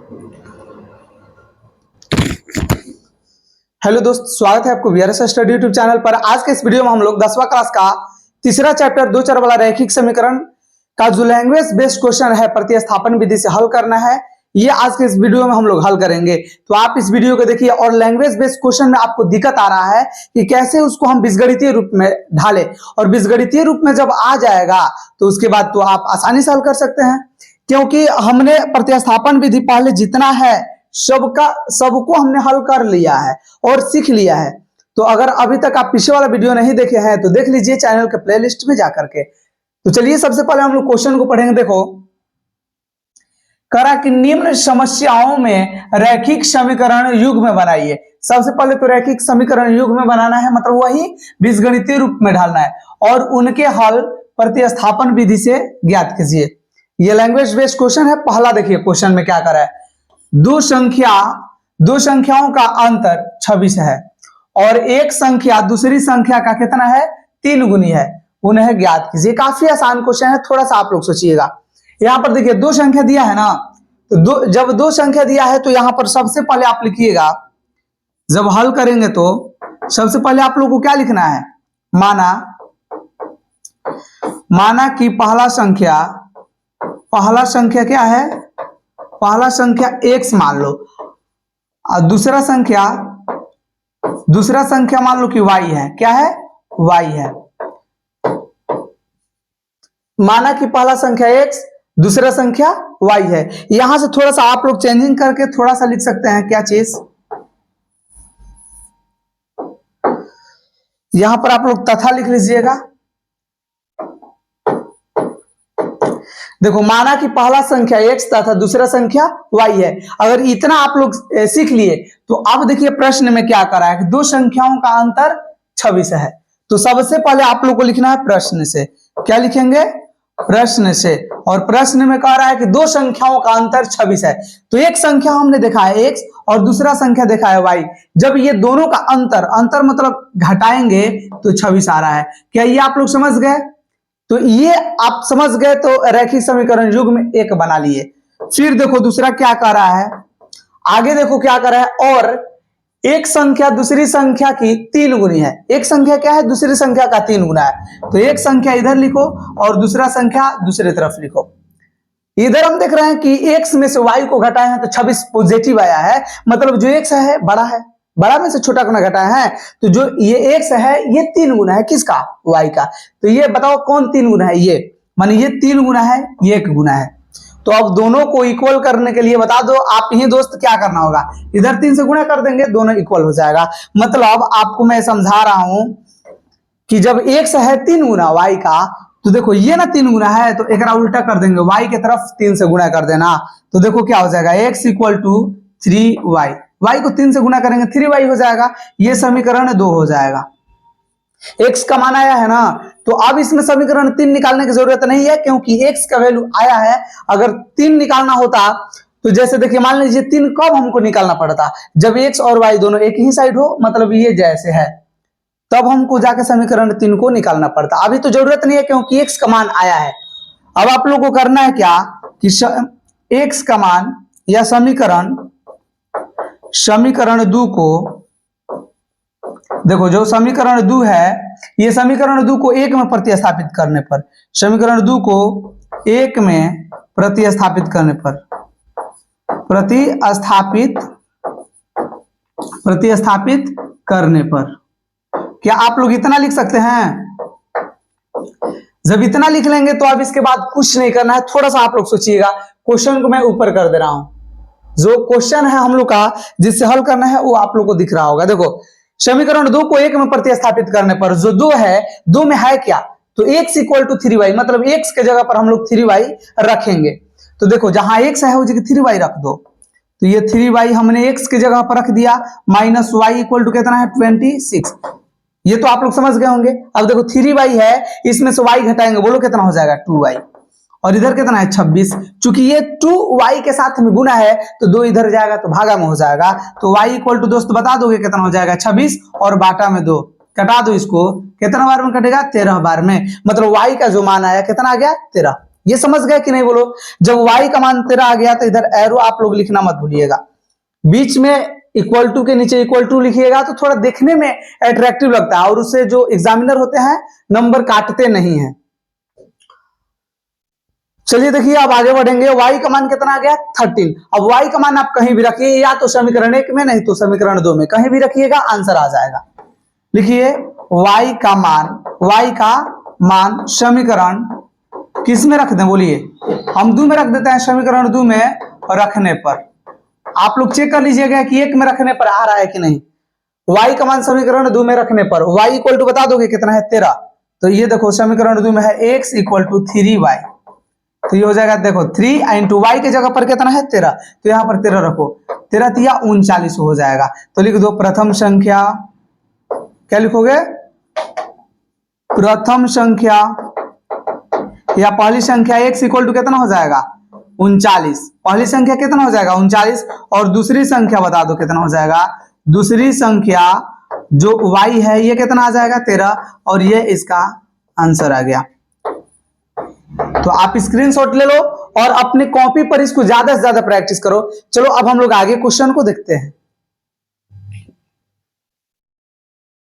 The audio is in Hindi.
हेलो दोस्त, स्वागत है आपको वीआरएस स्टडी यूट्यूब चैनल पर। आज के इस वीडियो में हम लोग 10वां क्लास का तीसरा चैप्टर दो चर वाला रैखिक समीकरण का जो लैंग्वेज बेस्ड क्वेश्चन है प्रतिस्थापन विधि से हल करना है, ये आज के इस वीडियो में हम लोग हल करेंगे। तो आप इस वीडियो को देखिए और लैंग्वेज बेस्ड क्वेश्चन में आपको दिक्कत आ रहा है कि कैसे उसको हम बीजगणितीय रूप में ढालें, और बीजगणितीय रूप में जब आ जाएगा तो उसके बाद तो आप आसानी से हल कर सकते हैं, क्योंकि हमने प्रतिस्थापन विधि पहले जितना है सबको हमने हल कर लिया है और सीख लिया है। तो अगर अभी तक आप पीछे वाला वीडियो नहीं देखे हैं तो देख लीजिए चैनल के प्लेलिस्ट में जाकर के। तो चलिए सबसे पहले हम लोग क्वेश्चन को पढ़ेंगे। देखो, करा कि निम्न समस्याओं में रैखिक समीकरण युग्म बनाइए। सबसे पहले तो रैखिक समीकरण युग्म बनाना है, मतलब वही बीजगणितीय रूप में ढालना है और उनके हल प्रतिस्थापन विधि से ज्ञात कीजिए। यह लैंग्वेज बेस्ड क्वेश्चन है। पहला देखिए क्वेश्चन में क्या करा है, दो संख्याओं का अंतर 26 है और एक संख्या दूसरी संख्या का कितना है, 3 गुनी है, उन्हें ज्ञात कीजिए। काफी आसान क्वेश्चन है, थोड़ा सा आप लोग सोचिएगा। यहां पर देखिए दो संख्या दिया है ना, तो जब दो संख्या दिया है तो यहां पर सबसे पहले आप लिखिएगा, जब हल करेंगे तो सबसे पहले आप लोग को क्या लिखना है, माना कि पहला संख्या क्या है, पहला संख्या x मान लो और दूसरा संख्या मान लो कि y है। क्या है, y है। माना कि पहला संख्या x दूसरा संख्या y है। यहां से थोड़ा सा आप लोग चेंजिंग करके थोड़ा सा लिख सकते हैं, क्या चीज, यहां पर आप लोग तथा लिख लीजिएगा। देखो, माना कि पहला संख्या x तथा दूसरा संख्या y है। अगर इतना आप लोग सीख लिए तो अब देखिए प्रश्न में क्या करा है कि दो संख्याओं का अंतर 26 है। तो सबसे पहले आप लोग को लिखना है प्रश्न से। क्या लिखेंगे, प्रश्न से। और प्रश्न में कह रहा है कि दो संख्याओं का अंतर 26 है। तो एक संख्या हमने देखा है x और दूसरा संख्या देखा है y। जब ये दोनों का अंतर मतलब घटाएंगे तो 26 आ रहा है। क्या ये आप लोग समझ गए? तो ये आप समझ गए तो रैखिक समीकरण युग्म एक बना लिए। फिर देखो दूसरा क्या कर रहा है, आगे देखो क्या कर रहा है, और एक संख्या दूसरी संख्या की 3 गुनी है। एक संख्या क्या है, दूसरी संख्या का 3 गुना है। तो एक संख्या इधर लिखो और दूसरा संख्या दूसरी तरफ लिखो। इधर हम देख रहे हैं कि x में से y को घटाए हैं तो 26 पॉजिटिव आया है, मतलब जो x है बड़ा है, बड़ा में से छोटा गुना घटाया है। तो जो ये x है ये 3 गुना है, किसका, y का। तो ये बताओ कौन 3 गुना है, ये माने ये 3 गुना है, ये 1 गुना है। तो अब दोनों को इक्वल करने के लिए बता दो आप ही दोस्त क्या करना होगा, इधर 3 से गुणा कर देंगे, दोनों इक्वल हो जाएगा। मतलब आपको मैं समझा रहा हूं कि जब x है 3 गुना y का, तो देखो ये ना 3 गुना है तो एक उल्टा कर देंगे, y की तरफ 3 से गुणा कर देना। तो देखो क्या हो जाएगा, x equal to 3y, y को 3 से गुणा करेंगे 3y हो जाएगा। ये समीकरण 2 हो जाएगा। x का मान आया है ना, तो अब इसमें समीकरण 3 निकालने की जरूरत नहीं है, क्योंकि x का वैल्यू आया है। अगर 3 निकालना होता तो जैसे देखिए मान लीजिए 3 कब हमको निकालना पड़ता, जब x और y दोनों एक ही साइड हो, मतलब ये जैसे है, तब हमको जाके समीकरण 3 को निकालना पड़ता। अभी तो जरूरत नहीं है क्योंकि x का मान आया है। अब आप लोगों को करना है क्या कि x का मान या समीकरण 2 को देखो, जो समीकरण 2 है, ये समीकरण 2 को 1 में प्रतिस्थापित करने पर, समीकरण 2 को 1 में प्रतिस्थापित करने पर क्या आप लोग इतना लिख सकते हैं? जब इतना लिख लेंगे तो अब इसके बाद कुछ नहीं करना है। थोड़ा सा आप लोग सोचिएगा, क्वेश्चन को मैं ऊपर कर दे रहा हूं। जो क्वेश्चन है हम लोग का जिससे हल करना है वो आप लोग को दिख रहा होगा। देखो, समीकरण 2 को 1 में प्रतिस्थापित करने पर जो 2 है, 2 में है क्या, तो x इक्वल टू 3y, मतलब x के जगह पर हम लोग 3y रखेंगे। तो देखो जहां x है वो जगह 3y रख दो। तो ये 3y हमने x के जगह पर रख दिया, माइनस y इक्वल टू कितना है, 26। ये तो आप लोग समझ गए होंगे। अब देखो 3y है, इसमें से y घटाएंगे, बोलो कितना हो जाएगा, 2y। और इधर कितना है, 26। चूंकि ये 2y के साथ में गुना है तो 2 इधर जाएगा तो भागा में हो जाएगा। तो y इक्वल टू दोस्त बता दोगे कितना हो जाएगा, 26 और बाटा में 2, कटा दो इसको, कितना बार में कटेगा, 13 बार में। मतलब y का जो मान आया कितना आ गया, 13। ये समझ गए कि नहीं बोलो। जब y का मान 13 आ गया तो इधर एरो आप लोग लिखना मत भूलिएगा, बीच में इक्वल टू के नीचे इक्वल टू लिखिएगा तो थोड़ा देखने में अट्रैक्टिव लगता है और उससे जो एग्जामिनर होते हैं नंबर काटते नहीं हैं। चलिए देखिए अब आगे बढ़ेंगे। y का मान कितना आ गया 13। अब y का मान आप कहीं भी रखिए, या तो समीकरण 1 में नहीं तो समीकरण 2 में, कहीं भी रखिएगा आंसर आ जाएगा। लिखिए y का मान समीकरण किस में रख दें बोलिए, हम 2 में रख देते हैं, समीकरण 2 में रखने पर आप लोग चेक कर लीजिएगा कि 1 में रखने पर आ रहा है कि नहीं। y का मान समीकरण 2 में रखने पर y इक्वल टू बता दोगे कितना है 13, तो ये देखो समीकरण 2 में है x इक्वल टू 3y, तो ये हो जाएगा देखो 3 इंटू वाई के जगह पर कितना है 13, तो यहाँ पर 13 रखो, 13 तिया 39 हो जाएगा। तो लिख दो प्रथम संख्या, क्या लिखोगे प्रथम संख्या या पहली संख्या x इक्वल टू कितना हो जाएगा 39, पहली संख्या कितना हो जाएगा 39 और दूसरी संख्या बता दो कितना हो जाएगा, दूसरी संख्या जो y है ये कितना आ जाएगा 13 और ये इसका आंसर आ गया। तो आप स्क्रीनशॉट ले लो और अपनी कॉपी पर इसको ज्यादा से ज्यादा प्रैक्टिस करो। चलो अब हम लोग आगे क्वेश्चन को देखते हैं।